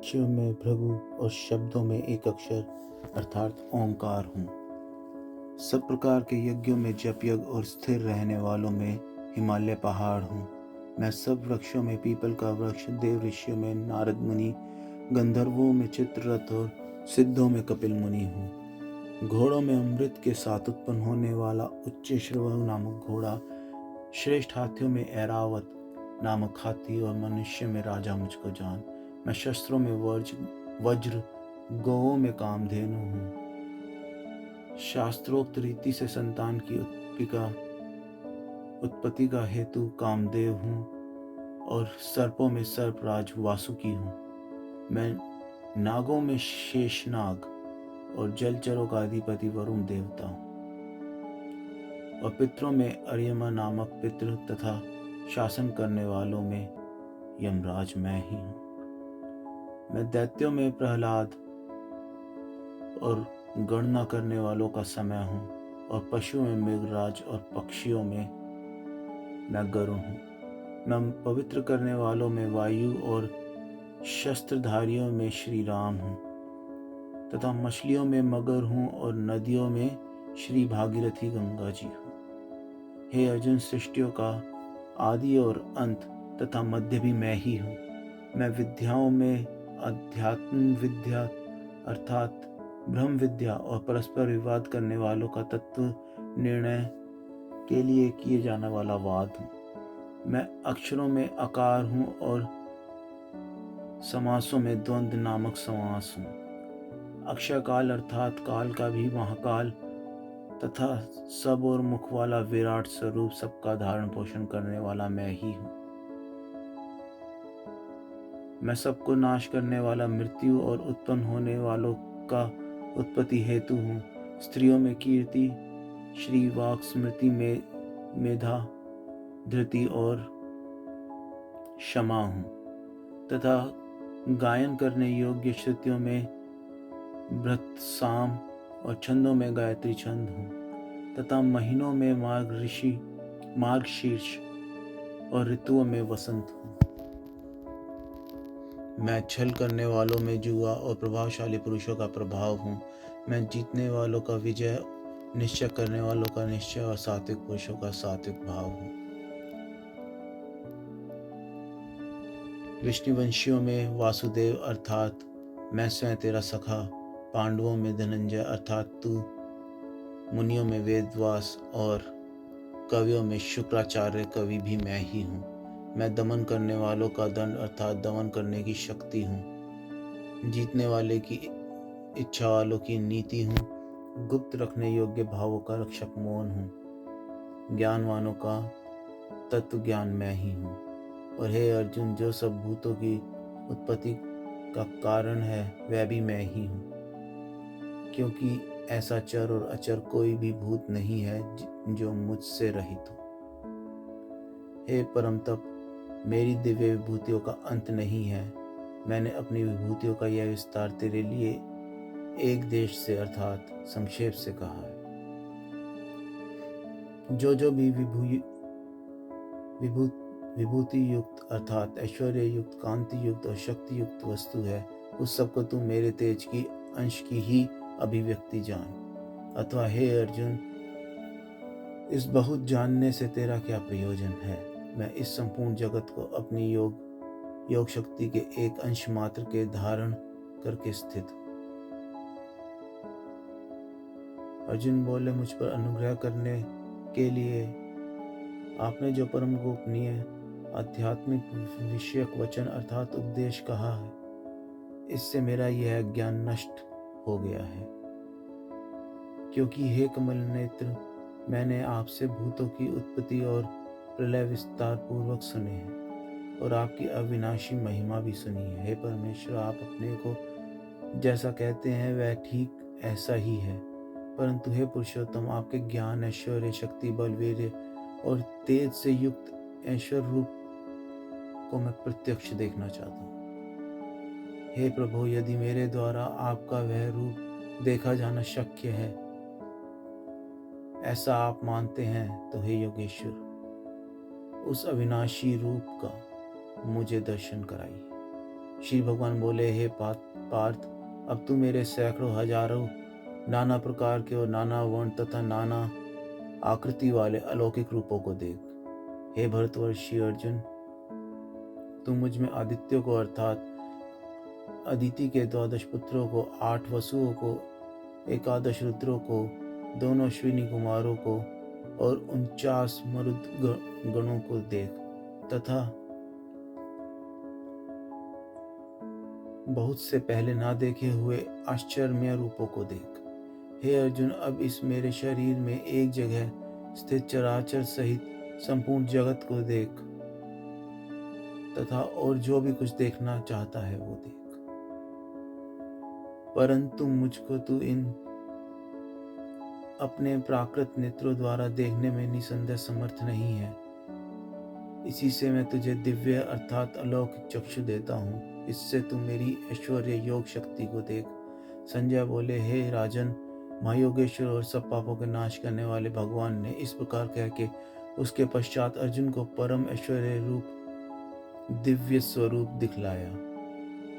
शिव में भृगु और शब्दों में एक अक्षर अर्थात ओंकार हूँ। सब प्रकार के यज्ञों में जप यज्ञ और स्थिर रहने वालों में हिमालय पहाड़ हूँ। मैं सब वृक्षों में पीपल का वृक्ष, देव ऋषियों में नारद मुनि, गंधर्वों में चित्ररथ और सिद्धों में कपिल मुनि हूँ। घोड़ों में अमृत के साथ उत्पन्न होने वाला उच्च श्रवण नामक घोड़ा, श्रेष्ठ हाथियों में ऐरावत नामक हाथी और मनुष्य में राजा मुझको जान। मैं शस्त्रों में वज्र, गौओं में कामधेनु हूँ। शास्त्रोक्त रीति से संतान की उत्पत्ति का हेतु कामदेव हूँ और सर्पों में सर्पराज वासुकी हूँ। मैं नागों में शेषनाग और जलचरों का अधिपति वरुण देवता हूँ और पितरों में अर्यमा नामक पितृ तथा शासन करने वालों में यमराज मैं ही हूँ। मैं दैत्यों में प्रहलाद और गणना करने वालों का समय हूँ और पशुओं में मृगराज और पक्षियों में मैं गरुण हूँ। मैं पवित्र करने वालों में वायु और शस्त्रधारियों में श्री राम हूँ तथा मछलियों में मगर हूँ और नदियों में श्री भागीरथी गंगा जी हूँ। हे अर्जुन, सृष्टियों का आदि और अंत तथा मध्य भी मैं ही हूँ। मैं विद्याओं में अध्यात्म विद्या अर्थात ब्रह्म विद्या और परस्पर विवाद करने वालों का तत्व निर्णय के लिए किए जाने वाला वाद हूँ। मैं अक्षरों में आकार हूँ और समासों में द्वंद्व नामक समास हूँ। अक्षय काल अर्थात काल का भी महाकाल तथा सब और मुख वाला विराट स्वरूप, सबका धारण पोषण करने वाला मैं ही हूँ। मैं सबको नाश करने वाला मृत्यु और उत्पन्न होने वालों का उत्पत्ति हेतु हूँ। स्त्रियों में कीर्ति, श्री वाक स्मृति में मेधा, धृति और क्षमा हूँ तथा गायन करने योग्य श्रुतियों में भृत साम और छंदों में गायत्री छंद हूँ तथा महीनों में मार्गशीर्ष और ऋतुओं में वसंत हूँ। मैं छल करने वालों में जुआ और प्रभावशाली पुरुषों का प्रभाव हूँ। मैं जीतने वालों का विजय, निश्चय करने वालों का निश्चय और सात्विक पुरुषों का सात्विक भाव हूँ। विष्णुवंशियों में वासुदेव अर्थात मैं स्वयं तेरा सखा, पांडवों में धनंजय अर्थात तू, मुनियों में वेदव्यास और कवियों में शुक्राचार्य कवि भी मैं ही हूँ। मैं दमन करने वालों का दंड अर्थात दमन करने की शक्ति हूँ। जीतने वाले की इच्छा वालों की नीति हूँ। गुप्त रखने योग्य भावों का रक्षक मौन हूँ। ज्ञानवानों का तत्व ज्ञान मैं ही हूँ। और हे अर्जुन, जो सब भूतों की उत्पत्ति का कारण है वह भी मैं ही हूँ, क्योंकि ऐसा चर और अचर कोई भी भूत नहीं है जो मुझसे रहित हो। हे परम तप, मेरी दिव्य विभूतियों का अंत नहीं है। मैंने अपनी विभूतियों का यह विस्तार तेरे लिए एक देश से अर्थात संक्षेप से कहा है। जो भी विभूति युक्त अर्थात ऐश्वर्य युक्त, कांति युक्त और शक्ति युक्त वस्तु है, उस सबको तू मेरे तेज की अंश की ही अभिव्यक्ति जान। अथवा हे अर्जुन, इस बहुत जानने से तेरा क्या प्रयोजन है? मैं इस संपूर्ण जगत को अपनी योग शक्ति के एक अंश मात्र के धारण करके स्थित हूँ। अर्जुन बोले, मुझ पर अनुग्रह करने के लिए आपने जो परम गोपनीय आध्यात्मिक विषयक वचन अर्थात उपदेश कहा है, इससे मेरा यह ज्ञान नष्ट हो गया है। क्योंकि हे कमल नेत्र, मैंने आपसे भूतों की उत्पत्ति और प्रलय विस्तार पूर्वक सुने हैं और आपकी अविनाशी महिमा भी सुनी है। हे परमेश्वर, आप अपने को जैसा कहते हैं वह ठीक ऐसा ही है, परंतु हे पुरुषोत्तम, आपके ज्ञान, ऐश्वर्य, शक्ति, बल, वीर्य और तेज से युक्त ऐश्वर्य रूप को मैं प्रत्यक्ष देखना चाहता हूँ। हे प्रभु, यदि मेरे द्वारा आपका वह रूप देखा जाना शक्य है, ऐसा आप मानते हैं, तो हे योगेश्वर, उस अविनाशी रूप का मुझे दर्शन कराइए श्री भगवान बोले, हे पार्थ, अब तू मेरे सैकड़ों हजारों नाना प्रकार के और नाना वर्ण तथा नाना आकृति वाले अलौकिक रूपों को देख। हे भरतवर्षी अर्जुन, तू मुझ में आदित्यों को अर्थात अदिति के 12 पुत्रों को, 8 वसुओं को, 11 रुद्रों को, दोनों अश्विनी कुमारों को और 49 मरुद गणों को देख तथा बहुत से पहले ना देखे हुए आश्चर्यमय रूपों को देख। हे अर्जुन, अब इस मेरे शरीर में एक जगह स्थित चराचर सहित संपूर्ण जगत को देख तथा और जो भी कुछ देखना चाहता है वो देख, परंतु मुझको तू इन अपने प्राकृत नेत्रों द्वारा देखने में निसंदेह समर्थ नहीं है। इसी से मैं तुझे दिव्य अर्थात अलौकिक चक्षु देता हूँ, इससे तू मेरी ऐश्वर्य योग शक्ति को देख। संजय बोले, हे राजन, महायोगेश्वर और सब पापों के नाश करने वाले भगवान ने इस प्रकार कह के उसके पश्चात अर्जुन को परम ऐश्वर्य रूप दिव्य स्वरूप दिखलाया।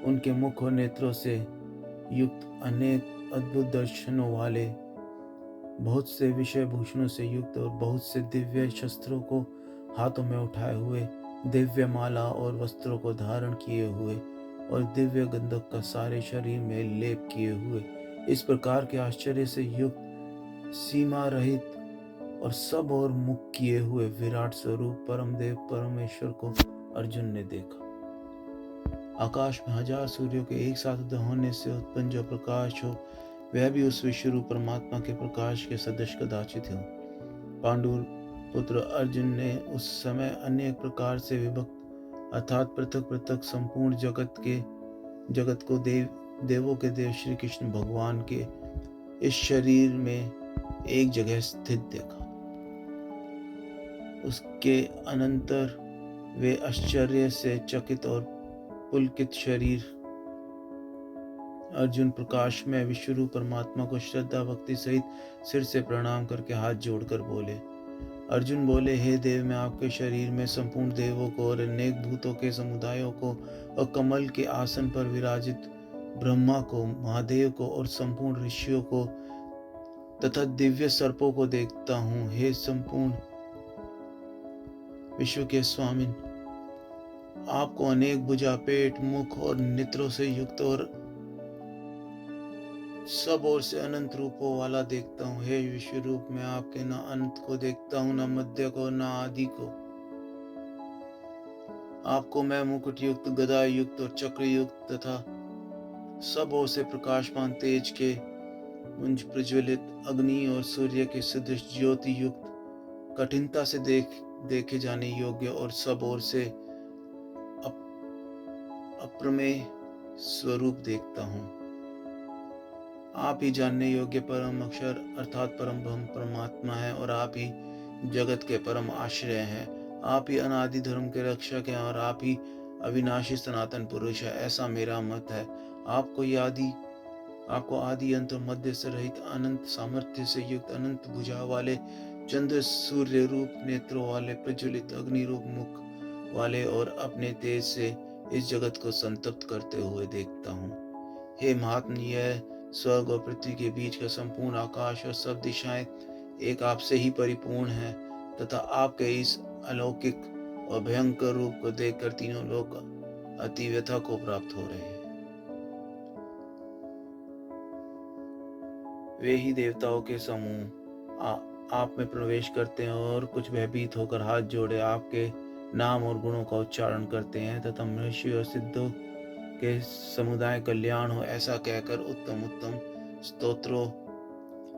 उनके मुख और नेत्रों से युक्त अनेक अद्भुत दर्शनों वाले, बहुत से विषय भूषणों से युक्त और बहुत से दिव्य शस्त्रों को हाथों में उठाए हुए, दिव्य माला और वस्त्रों को धारण किए हुए और दिव्य गंधक का सारे शरीर में लेप किए हुए, इस प्रकार के आश्चर्य से युक्त, सीमा रहित और सब और मुख किए हुए विराट स्वरूप परमदेव परमेश्वर को अर्जुन ने देखा। आकाश में 1000 सूर्यों के एक साथ उदय होने से उत्पन्न जो प्रकाश हो, वह भी उस विश्वरूप परमात्मा के प्रकाश के सदृश कदाचित हो। पांडु पुत्र अर्जुन ने उस समय अनेक प्रकार से विभक्त अर्थात पृथक पृथक संपूर्ण जगत को देवों के देव श्री कृष्ण भगवान के इस शरीर में एक जगह स्थित देखा। उसके अनंतर वे आश्चर्य से चकित और पुलकित शरीर अर्जुन प्रकाश में विश्वरूप परमात्मा को श्रद्धा भक्ति सहित सिर से प्रणाम करके हाथ जोड़कर बोले। अर्जुन बोले, हे देव, मैं आपके शरीर में संपूर्ण देवों को और अनेक भूतों के समुदायों को और कमल के आसन पर विराजित ब्रह्मा को, महादेव को और संपूर्ण ऋषियों को तथा दिव्य सर्पों को देखता हूँ। हे संपूर्ण विश्व के स्वामी, आपको अनेक भुजा, पेट, मुख और नेत्रों से युक्त और सब ओर से अनंत रूपों वाला देखता हूँ। हे विश्व रूप, मैं आपके न अंत को देखता हूँ, न मध्य को, न आदि को। आपको मैं मुकुट युक्त, गदा युक्त और चक्र युक्त तथा सब ओर से प्रकाशमान तेज के मुंज प्रज्वलित अग्नि और सूर्य के सदृश ज्योति युक्त, कठिनता से देखे जाने योग्य और सब ओर से अप्रमेय स्वरूप देखता हूँ। आप ही जानने योग्य परम अक्षर अर्थात परम ब्रह्म परमात्मा है और आप ही जगत के परम आश्रय हैं। आप ही अनादि धर्म के रक्षक हैं और आप ही अविनाशी सनातन पुरुष है, ऐसा मेरा मत है। आपको आदि अंत और मध्य से रहित, अनंत सामर्थ्य से युक्त, अनंत भुजा वाले, चंद्र सूर्य रूप नेत्रों वाले, प्रज्वलित अग्नि रूप मुख वाले और अपने तेज से इस जगत को संतप्त करते हुए देखता हूँ। हे महात्म, यह स्वर्ग और पृथ्वी के बीच का संपूर्ण आकाश और सब दिशाएं एक आपसे ही परिपूर्ण है तथा आपके इस अलौकिक और भयंकर रूप को देखकर तीनों लोग अति व्यथा को प्राप्त हो रहे हैं। वे ही देवताओं के समूह आप में प्रवेश करते हैं और कुछ भयभीत होकर हाथ जोड़े आपके नाम और गुणों का उच्चारण करते हैं तथा मनुष्य और सिद्धों के समुदाय कल्याण हो ऐसा कहकर उत्तम उत्तम स्तोत्रों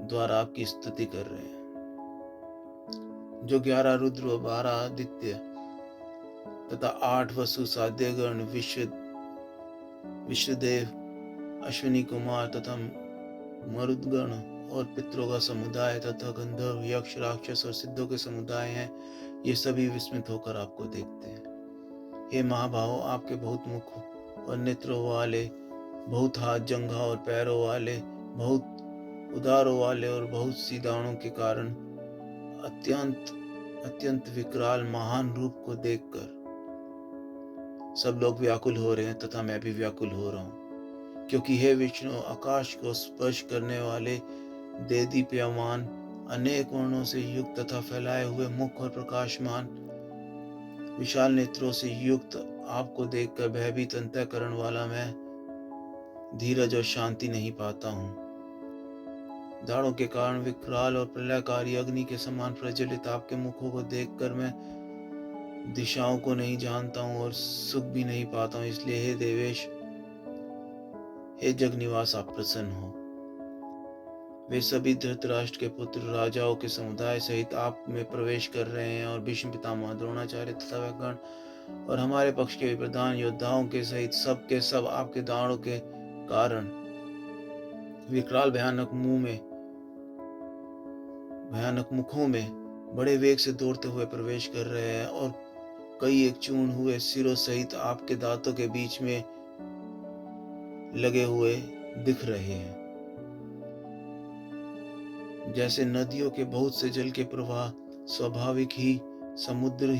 द्वारा आपकी स्तुति कर रहे हैं। जो 11 रुद्र, 12 आदित्य तथा 8 वसु, साध्यगण, विश्वदेव, अश्विनी कुमार तथा मरुदगण और पितरों का समुदाय तथा गंधर्व, यक्ष, राक्षस और सिद्धों के समुदाय हैं, ये सभी विस्मित होकर आपको देखते हैं। हे महाभाव, आपके बहुत मुख और नेत्रों वाले, बहुत हाथ, जंघा और पैरों वाले, बहुत उदारों वाले और बहुत सी दाढ़ों के कारण अत्यंत विकराल महान रूप को देखकर सब लोग व्याकुल हो रहे हैं तथा मैं भी व्याकुल हो रहा हूँ, क्योंकि हे विष्णु, आकाश को स्पर्श करने वाले देदीप्यमान अनेक वर्णों से युक्त तथा फैलाए हुए मुख और प्रकाशमान विशाल नेत्रों से युक्त आपको देखकर भयभीत अंतःकरण वाला मैं धीरज और शांति नहीं पाता हूँ। दाढ़ों के कारण विकराल और प्रलयकारी अग्नि के समान प्रज्वलित आपके मुखों को देखकर मैं दिशाओं को नहीं जानता हूँ और सुख भी नहीं पाता हूँ। इसलिए हे देवेश, हे जगनिवास, आप प्रसन्न हो। वे सभी धृतराष्ट्र के पुत्र राजाओं के समुदाय सहित आप में प्रवेश कर रहे हैं और भीष्म पितामह, द्रोणाचार्य तथा व्याकरण और हमारे पक्ष के प्रधान योद्धाओं के सहित सब के सब आपके दाढ़ों के कारण विकराल भयानक मुखों में बड़े वेग से दौड़ते हुए प्रवेश कर रहे हैं और कई एक चूर्ण हुए सिरों सहित आपके दांतों के बीच में लगे हुए दिख रहे हैं। जैसे नदियों के बहुत से जल के प्रवाह स्वाभाविक ही समुद्र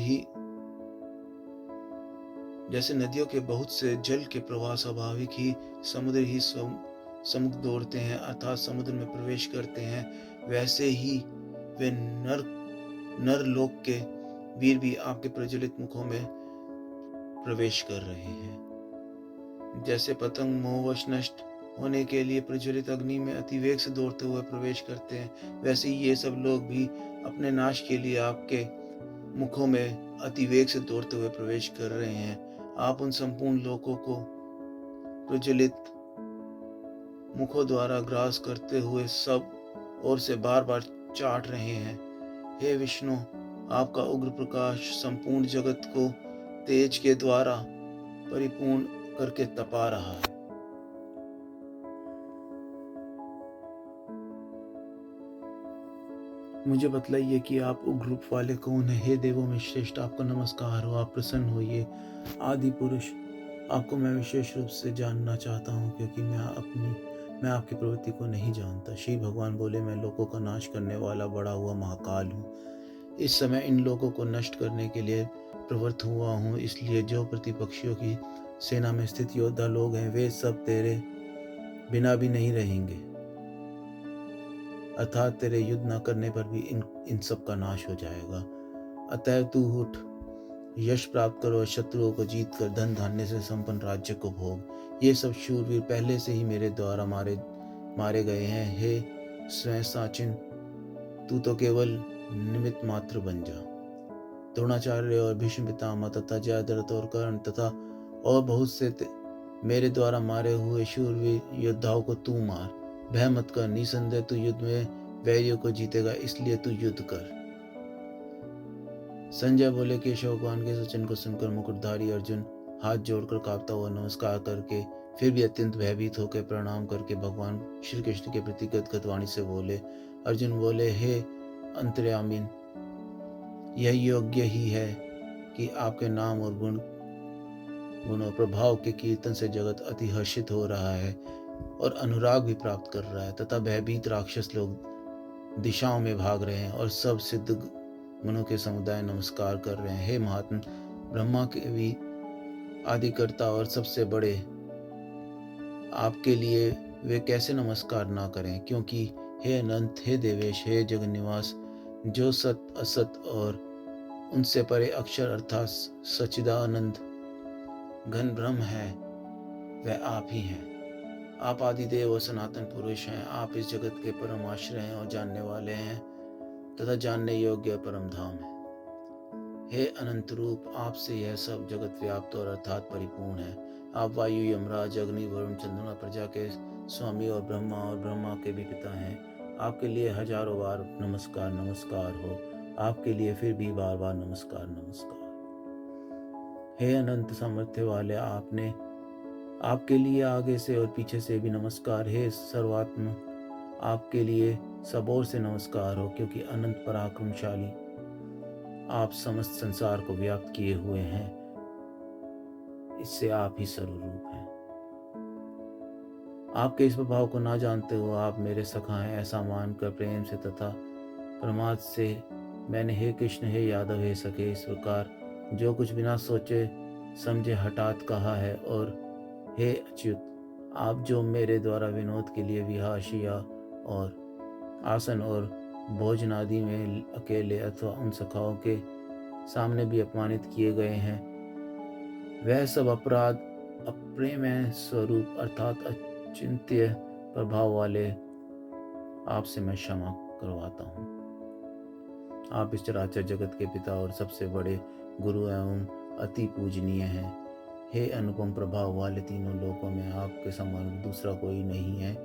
ही समुख दौड़ते हैं अर्थात समुद्र में प्रवेश करते हैं, वैसे ही वे नरलोक के वीर भी आपके प्रज्वलित मुखों में प्रवेश कर रहे हैं। जैसे पतंग मोहवश नष्ट होने के लिए प्रज्वलित अग्नि में अतिवेग से दौड़ते हुए प्रवेश करते हैं, वैसे ही ये सब लोग भी अपने नाश के लिए आपके मुखों में अतिवेग से दौड़ते हुए प्रवेश कर रहे हैं। आप उन संपूर्ण लोकों को प्रज्वलित मुखों द्वारा ग्रास करते हुए सब ओर से बार बार चाट रहे हैं। हे विष्णु, आपका उग्र प्रकाश संपूर्ण जगत को तेज के द्वारा परिपूर्ण करके तपा रहा है। मुझे बतलाइए कि आप उग्र रूप वाले कौन है। हे देवों में श्रेष्ठ, आपको नमस्कार हो, आप प्रसन्न होइए। आदि पुरुष, आपको मैं विशेष रूप से जानना चाहता हूँ, क्योंकि मैं आपकी प्रवृत्ति को नहीं जानता। श्री भगवान बोले, मैं लोगों का नाश करने वाला बड़ा हुआ महाकाल हूँ। इस समय इन लोगों को नष्ट करने के लिए प्रवृत्त हुआ हूँ। इसलिए जो प्रतिपक्षियों की सेना में स्थित योद्धा लोग हैं, वे सब तेरे बिना भी नहीं रहेंगे, अर्थात तेरे युद्ध न करने पर भी इन सब का नाश हो जाएगा। अतः तू उठ, यश प्राप्त करो और शत्रुओं को जीत कर धन धान्य से संपन्न राज्य को भोग। ये सब शूरवीर पहले से ही मेरे द्वारा मारे गए हैं। हे स्वयं साचिन, तू तो केवल निमित्त मात्र बन जा। द्रोणाचार्य और भीष्म पितामह तथा जयद्रथ और कर्ण तथा और बहुत से मेरे द्वारा मारे हुए शूरवीर योद्धाओं को तू मार। भय मत कर, निसंदेह तू युद्ध में वैरियों को जीतेगा, इसलिए तू युद्ध कर। संजय बोले कि केशव भगवान के वचन को सुनकर मुकुटधारी अर्जुन हाथ जोड़कर कांपता हुआ नमस्कार करके फिर भी अत्यंत भयभीत होकर प्रणाम करके भगवान श्री कृष्ण के प्रति गदगद वाणी से बोले। अर्जुन बोले, हे अंतर्यामीन, यह योग्य ही है कि आपके नाम और गुण और प्रभाव के कीर्तन से जगत अति हर्षित हो रहा है और अनुराग भी प्राप्त कर रहा है, तथा भयभीत राक्षस लोग दिशाओं में भाग रहे हैं और सब सिद्ध गुणों के समुदाय नमस्कार कर रहे हैं। हे महात्मा, ब्रह्मा के भी आदिकर्ता और सबसे बड़े आपके लिए वे कैसे नमस्कार ना करें, क्योंकि हे अनंत, हे देवेश, हे जगन्निवास, जो सत असत और उनसे परे अक्षर अर्थात सच्चिदानंद घन ब्रह्म है, वह आप ही हैं। आप आदिदेव और सनातन पुरुष हैं। आप इस जगत के परम आश्रय हैं और जानने वाले हैं तथा जानने योग्य परम धाम है। हे अनंत रूप, आपसे यह सब जगत व्याप्त और अर्थात परिपूर्ण है। आप वायु, यमराज, अग्नि, वरुण, चंद्रमा, प्रजा के स्वामी और ब्रह्मा के भी पिता हैं। आपके लिए हजारों बार नमस्कार हो। आपके लिए फिर भी बार बार नमस्कार। हे अनंत सामर्थ्य वाले, आपके लिए आगे से और पीछे से भी नमस्कार। हे सर्वात्म, आपके लिए सब ओर से नमस्कार हो, क्योंकि अनंत पराक्रमशाली आप समस्त संसार को व्याप्त किए हुए हैं। इससे आप ही सर्वरूप हैं। आपके इस प्रभाव को ना जानते हो आप मेरे सखा हैं, ऐसा मानकर प्रेम से तथा प्रमाद से मैंने हे कृष्ण, हे यादव, हे सखे, इस प्रकार जो कुछ बिना सोचे समझे हठात कहा है। और हे अच्युत, आप जो मेरे द्वारा विनोद के लिए विहाशिया और आसन और भोजन आदि में अकेले अथवा उन सखाओं के सामने भी अपमानित किए गए हैं, वह सब अपराध अप्रेमय स्वरूप अर्थात अचिंत्य प्रभाव वाले आपसे मैं क्षमा करवाता हूँ। आप इस चराचर जगत के पिता और सबसे बड़े गुरु एवं अति पूजनीय हैं। हे अनुपम प्रभाव वाले, तीनों लोकों में आपके समान दूसरा कोई नहीं है,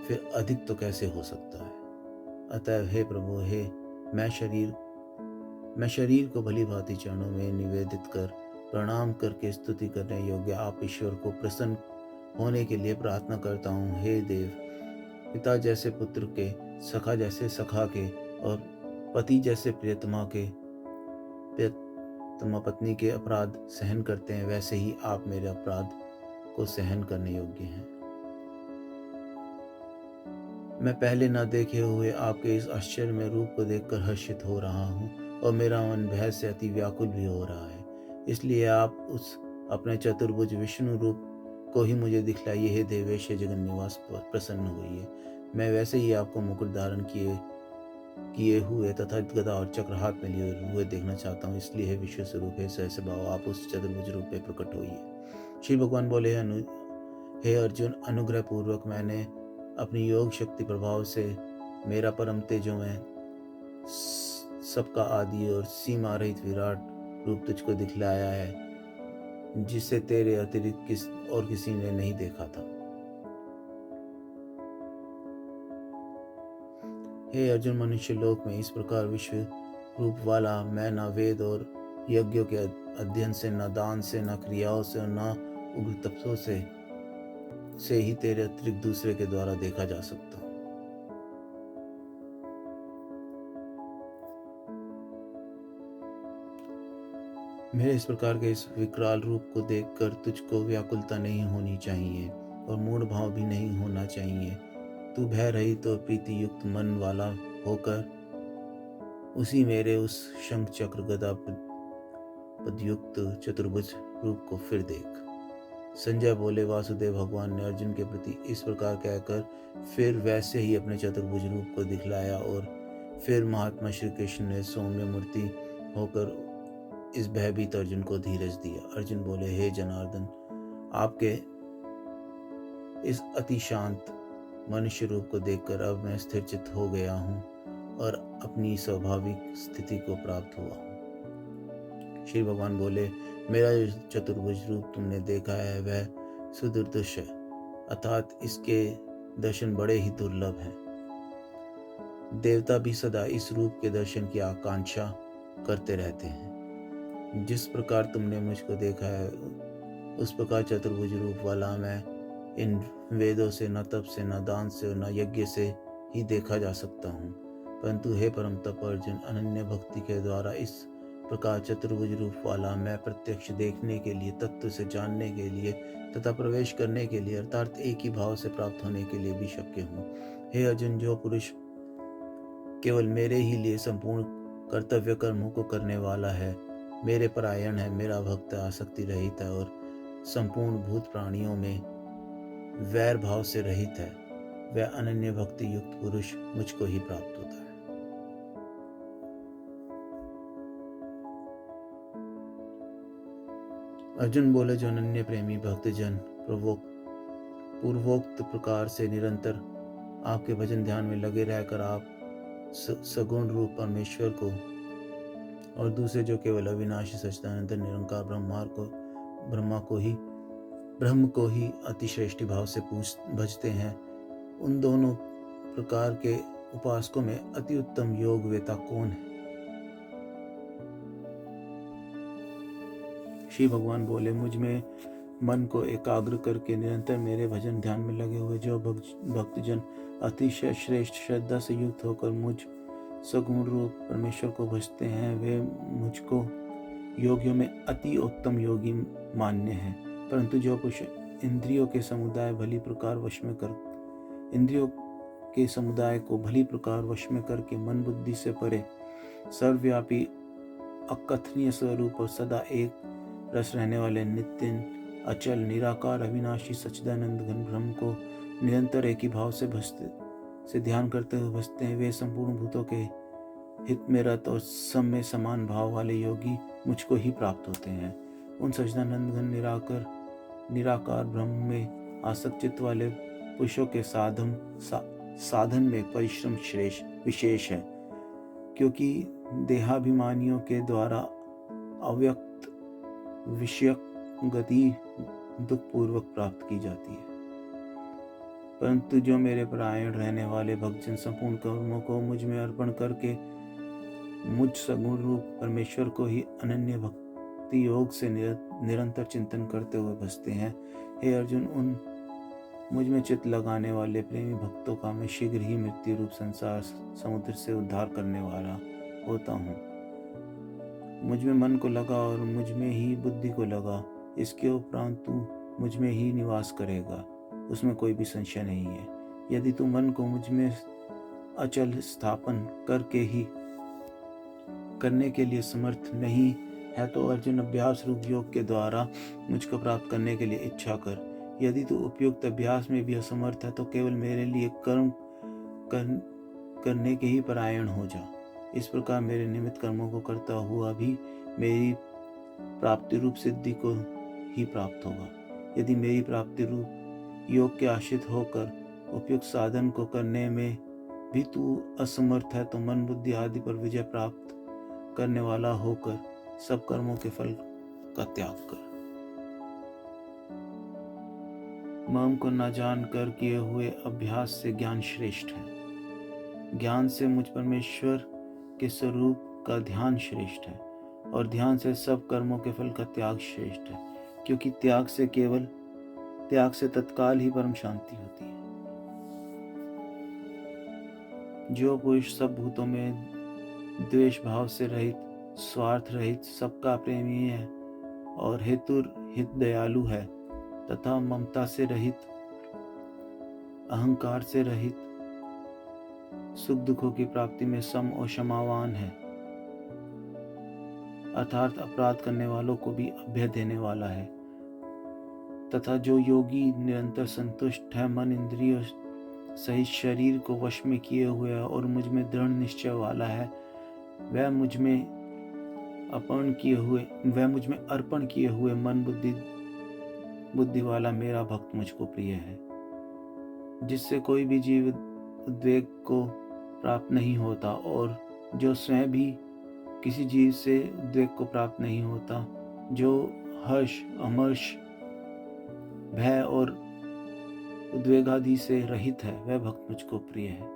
फिर अधिक तो कैसे हो सकता है। अतः हे प्रभु, मैं शरीर को भली भांति चरणों में निवेदित कर प्रणाम करके स्तुति करने योग्य आप ईश्वर को प्रसन्न होने के लिए प्रार्थना करता हूँ। हे देव, पिता जैसे पुत्र के, सखा जैसे सखा के और पति जैसे प्रियतमा पत्नी के अपराध सहन करते हैं, वैसे ही आप मेरे अपराध को सहन करने योग्य हैं। मैं पहले न देखे हुए आपके इस आश्चर्यमय रूप को देखकर हर्षित हो रहा हूँ और मेरा मन भय से अति व्याकुल भी हो रहा है। इसलिए आप उस अपने चतुर्भुज विष्णु रूप को ही मुझे दिखलाइए। हे देवेश जगन निवास प्रसन्न होइए। मैं वैसे ही आपको मुकुट धारण किए हुए तथा गदा और चक्र हाथ में लिए हुए देखना चाहता हूँ। इसलिए हे विश्व स्वरूप, हे सहस्र भाव, आप उस चतुर्भुज रूप में प्रकट होइए। श्री भगवान बोले, हे अर्जुन, अनुग्रह पूर्वक मैंने अपनी योग शक्ति प्रभाव से मेरा परम तेजो में सबका आदि और सीमा रहित विराट रूप तुझको दिखलाया है, जिसे तेरे अतिरिक्त किसी ने नहीं देखा था। हे अर्जुन, मनुष्य लोक में इस प्रकार विश्व रूप वाला मैं न वेद और यज्ञों के अध्ययन से, न दान से, न क्रियाओं से और न उग्र तपस्यों से ही तेरे अतिरिक्त दूसरे के द्वारा देखा जा सकता। मेरे इस प्रकार के इस विकराल रूप को देखकर तुझको व्याकुलता नहीं होनी चाहिए और मूढ़ भाव भी नहीं होना चाहिए। तू भय रहित और प्रीति युक्त मन वाला होकर उसी मेरे उस शंख चक्र गदा पदयुक्त चतुर्भुज रूप को फिर देख। संजय बोले, वासुदेव भगवान ने अर्जुन के प्रति इस प्रकार कहकर फिर वैसे ही अपने चतुर्भुज रूप को दिखलाया और फिर महात्मा श्री कृष्ण ने सौम्य मूर्ति होकर इस भयभीत अर्जुन को धीरज दिया। अर्जुन बोले, हे जनार्दन, आपके इस अति शांत मनुष्य रूप को देखकर अब मैं स्थिरचित्त हो गया हूँ और अपनी स्वाभाविक स्थिति को प्राप्त हुआ हूँ। श्री भगवान बोले, मेरा जो चतुर्भुज रूप तुमने देखा है वह सुदुर्दश है, अर्थात इसके दर्शन बड़े ही दुर्लभ हैं। देवता भी सदा इस रूप के दर्शन की आकांक्षा करते रहते हैं। जिस प्रकार तुमने मुझको देखा है उस प्रकार चतुर्भुज रूप वाला मैं इन वेदों से, न तप से, न दान से और न यज्ञ से ही देखा जा सकता हूँ। परंतु हे परम तप अर्जुन, अनन्य भक्ति के द्वारा इस प्रकार चतुर्भुज रूप वाला मैं प्रत्यक्ष देखने के लिए, तत्व से जानने के लिए तथा प्रवेश करने के लिए अर्थात एक ही भाव से प्राप्त होने के लिए भी शक्य हूँ। हे अर्जुन, जो पुरुष केवल मेरे ही लिए संपूर्ण कर्तव्य कर्मों को करने वाला है, मेरे परायण है, मेरा भक्त, आसक्ति रहित है और संपूर्ण भूत प्राणियों में वैर भाव से रहित है, वह अनन्य भक्ति युक्त पुरुष मुझको ही प्राप्त होता है। अर्जुन बोले, जो अनन्य प्रेमी भक्तजन पूर्वोक्त प्रकार से निरंतर आपके भजन ध्यान में लगे रहकर आप सगुण रूप परमेश्वर को और दूसरे जो केवल अविनाशी सच्चिदानंद निरंकार ब्रह्म को ही अतिश्रेष्ठ भाव से भजते हैं, उन दोनों प्रकार के उपासकों में अति उत्तम योग वेता कौन है? श्री भगवान बोले, मुझ में मन को एकाग्र करके निरंतर मेरे भजन ध्यान में लगे हुए जो भक्तजन अतिशय श्रेष्ठ श्रद्धा से युक्त होकर मुझ सगुण रूप परमेश्वर को भजते हैं, वे मुझको योगियों में अति उत्तम योगी मान्य हैं। परंतु जो पुरुष इंद्रियों के समुदाय को भली प्रकार वश में करके मन बुद्धि से परे सर्वव्यापी अकथनीय स्वरूप और सदा एक रस रहने वाले नित्य अचल निराकार अविनाशी सच्चिदानंद घन ब्रह्म को निरंतर एक ही भाव से ध्यान करते हुए बसते हैं, वे संपूर्ण भूतों के हित में रत और सब में समान भाव वाले योगी मुझको ही प्राप्त होते हैं। उन सच्चिदानंद घन निराकार ब्रह्म में आसक्त चित्त वाले पुरुषों के साधन में परिश्रम विशेष है, क्योंकि देहाभिमानियों के द्वारा अव्यक्त विषयक गति दुखपूर्वक प्राप्त की जाती है। परंतु जो मेरे परायण रहने वाले भक्तजन संपूर्ण कर्मों को मुझ में अर्पण करके मुझ सगुण रूप परमेश्वर को ही अनन्य भक्ति योग से निरंतर चिंतन करते हुए बसते हैं, हे अर्जुन, उन मुझ में चित्त लगाने वाले प्रेमी भक्तों का मैं शीघ्र ही मृत्यु रूप संसार समुद्र से उद्धार करने वाला होता हूँ। मुझ में मन को लगा और मुझ में ही बुद्धि को लगा, इसके उपरांत तू मुझ में ही निवास करेगा, उसमें कोई भी संशय नहीं है। यदि तू मन को मुझ में अचल स्थापन करने के लिए समर्थ नहीं है तो अर्जुन अभ्यास रूप योग के द्वारा मुझको प्राप्त करने के लिए इच्छा कर। यदि तू उपयुक्त अभ्यास में भी असमर्थ है तो केवल मेरे लिए कर्म करने के ही परायण हो जा। इस प्रकार मेरे निमित्त कर्मों को करता हुआ भी मेरी प्राप्ति रूप सिद्धि को ही प्राप्त होगा। यदि मेरी प्राप्ति रूप योग के आश्रित होकर उपयुक्त साधन को करने में भी तू असमर्थ है तो मन बुद्धि आदि पर विजय प्राप्त करने वाला होकर सब कर्मों के फल का त्याग कर। मम को न जान कर किए हुए अभ्यास से ज्ञान श्रेष्ठ है। ज्ञान से मुझ परमेश्वर के स्वरूप का ध्यान श्रेष्ठ है और ध्यान से सब कर्मों के फल का त्याग श्रेष्ठ है, क्योंकि त्याग से तत्काल ही परम शांति होती है। जो पुरुष सब भूतों में द्वेष भाव से रहित, स्वार्थ रहित, सबका प्रेमी है और हित दयालु है तथा ममता से रहित, अहंकार से रहित, सुख दुखों की प्राप्ति में सम और क्षमावान है, अर्थात अपराध करने वालों को भी अभय देने वाला है, तथा जो योगी निरंतर संतुष्ट है, मन इंद्रियों सहित शरीर को वश में किए हुए है और मुझ में दृढ़ निश्चय वाला है, वह मुझ में अर्पण किए हुए मन बुद्धि वाला मेरा भक्त मुझको प्रिय है, जिससे कोई भी जीव उद्वेग को प्राप्त नहीं होता और जो स्वयं भी किसी जीव से उद्वेग को प्राप्त नहीं होता, जो हर्ष, अमर्ष, भय और उद्वेग आदि से रहित है, वह भक्त मुझको प्रिय है।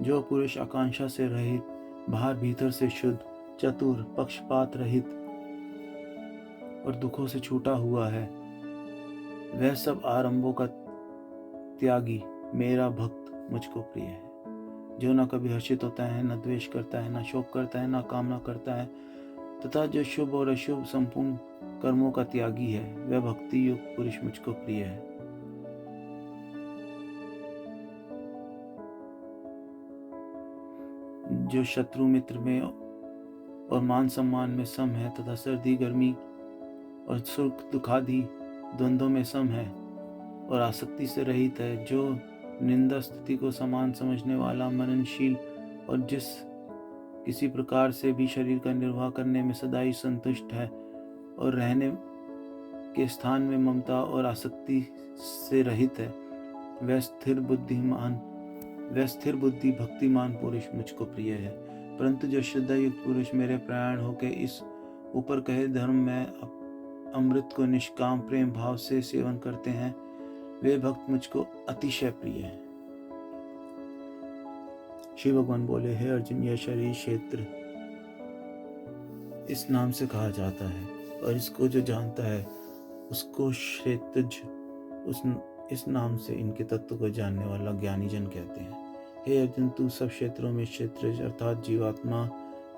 जो पुरुष आकांक्षा से रहित, बाहर भीतर से शुद्ध, चतुर, पक्षपात रहित और दुखों से छूटा हुआ है, वह सब आरंभों का त्यागी मेरा भक्त मुझको प्रिय है। जो न कभी हर्षित होता है, न द्वेष करता है, न शोक करता है, न कामना करता है, तथा जो शुभ और अशुभ संपूर्ण कर्मों का त्यागी है, वह भक्ति युक्त पुरुष मुझको प्रिय है। जो शत्रु मित्र में और मान सम्मान में सम है तथा सर्दी गर्मी और सुख दुखादि द्वंद्वों में सम है और आसक्ति से रहित है, जो निंदा स्तुति को समान समझने वाला, मननशील और जिस किसी प्रकार से भी शरीर का निर्वाह करने में सदा ही संतुष्ट है और रहने के स्थान में ममता और आसक्ति से रहित है, वह स्थिर बुद्धि भक्तिमान पुरुष मुझको प्रिय है। परंतु जो श्रद्धा युक्त पुरुष मेरे प्राण होकर इस ऊपर कहे धर्म में अमृत को निष्काम प्रेम भाव से सेवन करते हैं, वे भक्त मुझको अतिशय प्रिय है। शिव भगवान बोले, हे अर्जुन, यह शरीर क्षेत्र इस नाम से कहा जाता है और इसको जो जानता है उसको क्षेत्रज इस नाम से इनके तत्व को जानने वाला ज्ञानी जन कहते हैं। हे अर्जुन, तू सब क्षेत्रों में क्षेत्रज अर्थात जीवात्मा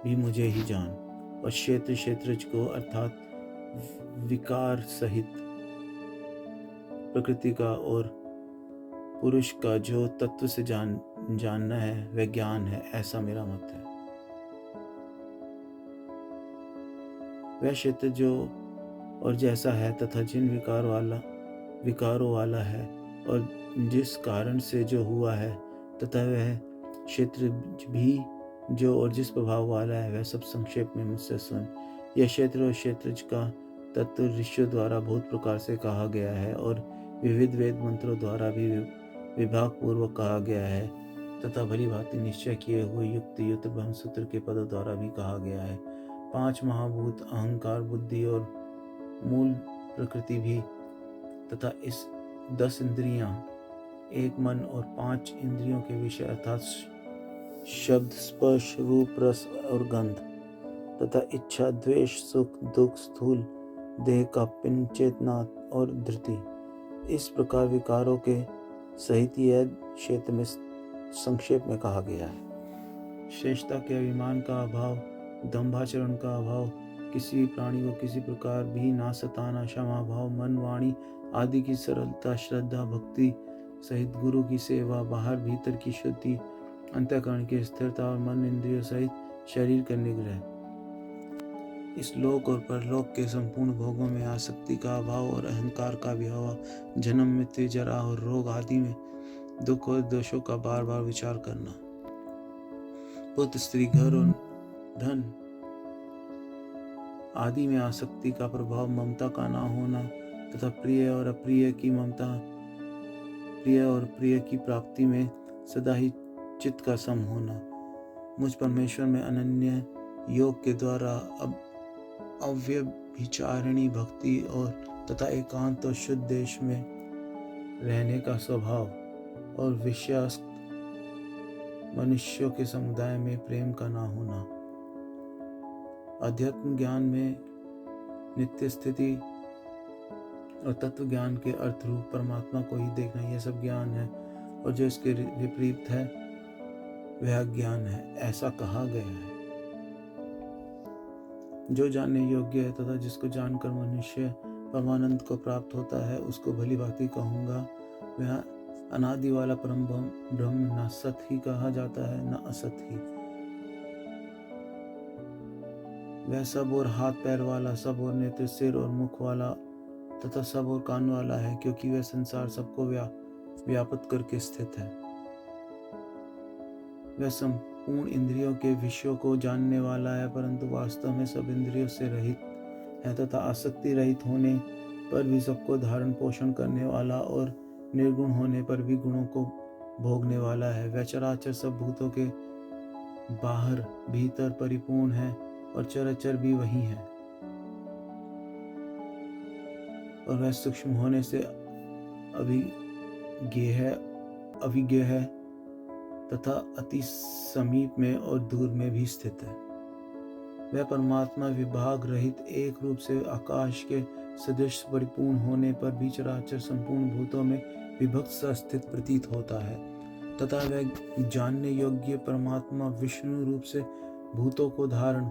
भी मुझे ही जान और क्षेत्रज को अर्थात विकार सहित प्रकृति का और पुरुष का जो तत्व से जानना है वह ज्ञान है, ऐसा मेरा मत है। वह क्षेत्र जो और जैसा है तथा जिन विकारों वाला है और जिस कारण से जो हुआ है, तथा वह क्षेत्र भी जो और जिस प्रभाव वाला है, वह सब संक्षेप में मुझसे सुन। यह क्षेत्र और क्षेत्रज का तत्व ऋषियों द्वारा बहुत प्रकार से कहा गया है और विविध वेद मंत्रों द्वारा भी विभाग पूर्वक कहा गया है, तथा भली भांति निश्चय किए हुए युक्त युक्त ब्रह्मसूत्र के पदों द्वारा भी कहा गया है। 5 महाभूत, अहंकार, बुद्धि और मूल प्रकृति भी, तथा इस 10 इंद्रियां, 1 मन और 5 इंद्रियों के विषय अर्थात शब्द, स्पर्श, रूप, रस और गंध, तथा इच्छा, द्वेष, सुख, दुख, स्थूल देह का पिंड, चेतना और धृति, इस प्रकार विकारों के सहित यह क्षेत्र में संक्षेप में कहा गया है। श्रेष्ठता के अभिमान का अभाव, दंभाचरण का अभाव, किसी भी प्राणी को किसी प्रकार भी ना सताना, क्षमा भाव, मन, वाणी आदि की सरलता, श्रद्धा, भक्ति सहित गुरु की सेवा, बाहर भीतर की शुद्धि, अंतःकरण की स्थिरता और मन इंद्रियों सहित शरीर का निग्रह, इस लोक और परलोक के संपूर्ण भोगों में आसक्ति का अभाव और अहंकार का अभाव, जन्म, मृत्यु, जरा और रोग आदि में दुख और दोषों का बार बार विचार करना, पुत्र, स्त्री, घर और धन आदि में आसक्ति का प्रभाव, ममता का ना होना, तथा प्रिय और अप्रिय की ममता, प्रिय और प्रिय की प्राप्ति में सदा ही चित्त का सम होना, मुझ परमेश्वर में अनन्य योग के द्वारा अव्यभिचारिणी भक्ति और तथा एकांत और शुद्ध देश में रहने का स्वभाव और विषयासक्त मनुष्यों के समुदाय में प्रेम का ना होना, अध्यात्म ज्ञान में नित्य स्थिति और तत्व ज्ञान के अर्थ रूप परमात्मा को ही देखना, यह सब ज्ञान है, और जो इसके विपरीत है वह ज्ञान है, ऐसा कहा गया है। जो जानने योग्य है तथा जिसको जानकर मनुष्य परमानंद को प्राप्त होता है, उसको भली भांति कहूँगा, वह अनादि वाला परम ब्रह्म न सत ही कहा जाता है न असत ही। वह सब और हाथ पैर वाला, सब और नेत्र, सिर और मुख वाला तथा सब और कान वाला है, क्योंकि वह संसार सबको व्यापक करके स्थित है। वह संपूर्ण इंद्रियों के विषयों को जानने वाला है, परंतु वास्तव में सब इंद्रियों से रहित है तथा आसक्ति रहित होने पर भी सबको धारण पोषण करने वाला और निर्गुण होने पर भी गुणों को भोगने वाला है। वह चराचर सब भूतों के बाहर भीतर परिपूर्ण है और चराचर भी वही है, और वह सूक्ष्म होने से अविज्ञेय है तथा अति समीप में और दूर में भी स्थित है। वह परमात्मा विभाग रहित एक रूप से आकाश के सदृश परिपूर्ण होने पर भी चराचर संपूर्ण भूतों में विभक्त सा स्थित प्रतीत होता है, तथा वह जानने योग्य परमात्मा विष्णु रूप से भूतों को धारण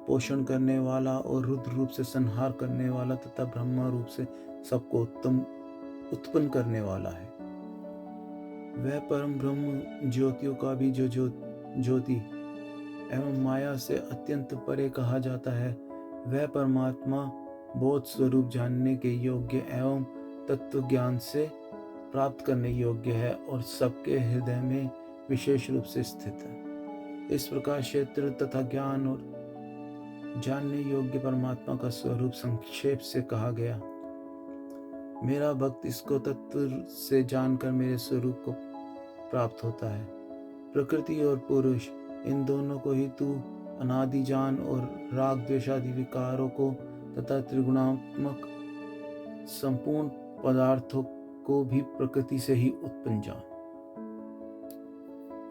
पोषण करने वाला और रुद्र रूप से संहार करने वाला तथा ब्रह्मा रूप से सबको उत्पन्न करने वाला है। वह परम ब्रह्म ज्योतियों का भी जो ज्योति एवं माया से अत्यंत परे कहा जाता है, वह परमात्मा बोध स्वरूप जानने के योग्य एवं तत्व ज्ञान से प्राप्त करने योग्य है और सबके हृदय में विशेष रूप से स्थित है। इस प्रकार क्षेत्र तथा ज्ञान और जानने योग्य परमात्मा का स्वरूप संक्षेप से कहा गया। मेरा भक्त इसको तत्व से जानकर मेरे स्वरूप को प्राप्त होता है। प्रकृति और पुरुष, इन दोनों को ही तू अनादि जान और राग द्वेषादि विकारों को तथा त्रिगुणात्मक संपूर्ण पदार्थों को भी प्रकृति से ही उत्पन्न जान।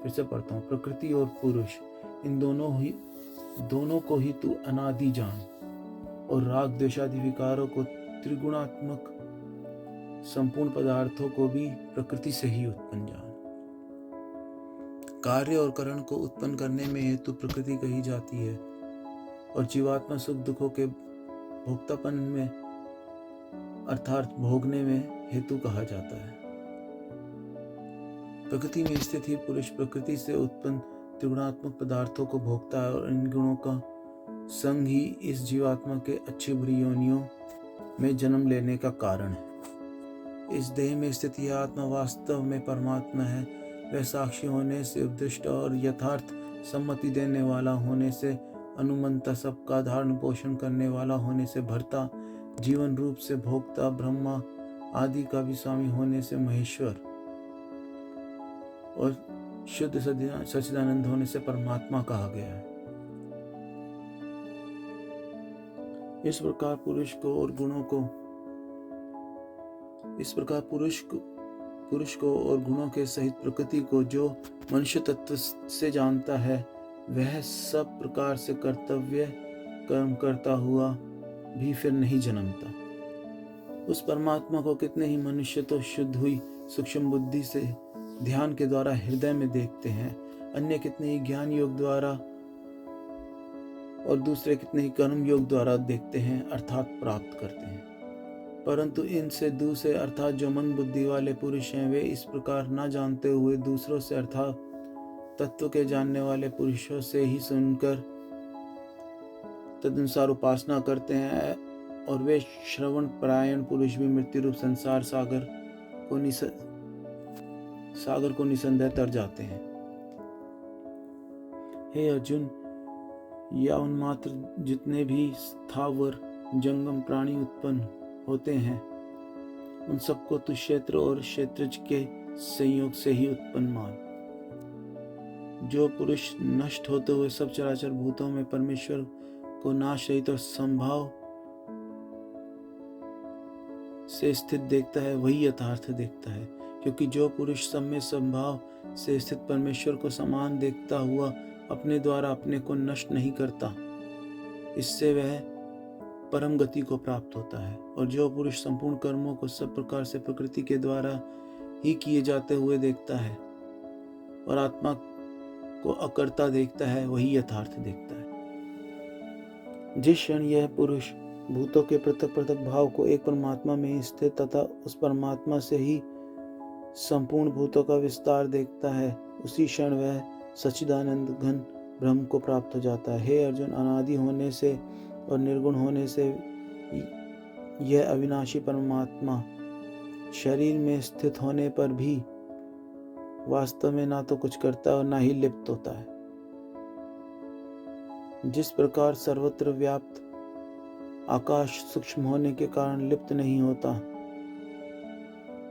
फिर से पढ़ता हूँ। प्रकृति और पुरुष, इन दोनों को ही तू अनादि जान और राग द्वेषादि विकारों को त्रिगुणात्मक संपूर्ण पदार्थों को भी प्रकृति से ही उत्पन्न जान। कार्य और करण को उत्पन्न करने में हेतु प्रकृति कही जाती है और जीवात्मा सुख दुखों के भोक्तापन में अर्थात भोगने में हेतु कहा जाता है। प्रकृति में स्थित ही पुरुष प्रकृति से उत्पन्न त्रिगुणात्मक पदार्थों को भोगता है और इन गुणों का संग ही इस जीवात्मा के अच्छी बुरी योनियों में जन्म लेने का कारण है। इस देह में स्थित यह आत्मा वास्तव में परमात्मा है। वह साक्षी होने से उपदिष्ट और यथार्थ सम्मति देने वाला होने से अनुमंता, सबका धारण पोषण करने वाला होने से भरता, जीवन रूप से भोक्ता, ब्रह्मा आदि का भी स्वामी होने से महेश्वर और शुद्ध सच्चिदानंद होने से परमात्मा कहा गया है। इस प्रकार पुरुष को और गुणों के सहित प्रकृति को जो मनुष्य तत्व से जानता है, वह सब प्रकार से कर्तव्य कर्म करता हुआ भी फिर नहीं जन्मता। उस परमात्मा को कितने ही मनुष्य तो शुद्ध हुई सूक्ष्म बुद्धि से ध्यान के द्वारा हृदय में देखते हैं, अन्य कितने ही ज्ञान योग द्वारा और दूसरे कितने ही कर्म योग द्वारा देखते हैं, अर्थात प्राप्त करते हैं। परंतु इनसे दूसरे अर्थात जो मन बुद्धि वाले पुरुष हैं, वे इस प्रकार न जानते हुए दूसरों से अर्थात तत्व के जानने वाले पुरुषों से ही सुनकर तदनुसार उपासना करते हैं, और वे श्रवण परायण पुरुष भी मृत्यु रूप संसार सागर को निसंदेह तर जाते हैं। हे अर्जुन, या उन्मात्र जितने भी स्थावर जंगम प्राणी उत्पन्न होते हैं, उन सबको तू क्षेत्र और क्षेत्रज के संयोग से ही उत्पन्न मान। जो पुरुष नष्ट होते हुए सब चराचर भूतों में परमेश्वर को नाश रहित और संभाव से स्थित देखता है, वही यथार्थ देखता है। क्योंकि जो पुरुष सब में संभाव से स्थित परमेश्वर को समान देखता हुआ अपने द्वारा अपने को नष्ट नहीं करता, इससे वह परम गति को प्राप्त होता है। और जो पुरुष संपूर्ण कर्मों को सब प्रकार से प्रकृति के द्वारा ही किए जाते हुए देखता है और आत्मा को अकर्ता देखता है, वही यथार्थ देखता है। जिस क्षण यह पुरुष भूतों के पृथक पृथक भाव को एक परमात्मा में स्थित तथा उस परमात्मा से ही संपूर्ण भूतों का विस्तार देखता है, उसी क्षण वह सच्चिदानंद घन ब्रह्म को प्राप्त हो जाता है। हे अर्जुन, अनादि होने से और निर्गुण होने से यह अविनाशी परमात्मा शरीर में स्थित होने पर भी वास्तव में ना तो कुछ करता और ना ही लिप्त होता है। जिस प्रकार सर्वत्र व्याप्त आकाश सूक्ष्म होने के कारण लिप्त नहीं होता,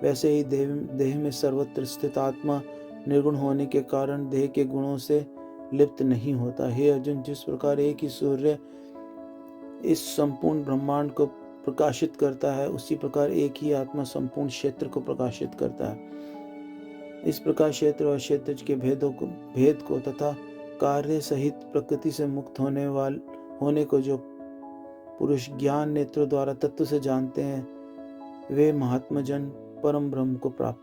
वैसे ही देह में सर्वत्र स्थित आत्मा निर्गुण होने के कारण देह के गुणों से लिप्त नहीं होता। हे अर्जुन, जिस प्रकार एक ही सूर्य इस संपूर्ण ब्रह्मांड को प्रकाशित करता है, उसी प्रकार एक ही आत्मा संपूर्ण क्षेत्र को प्रकाशित करता है। इस प्रकार क्षेत्र और क्षेत्रज के भेद को तथा कार्य सहित प्रकृति से मुक्त होने को जो पुरुष ज्ञान नेत्रों द्वारा तत्व से जानते हैं, वे महात्मा जन परम ब्रह्म को प्राप्त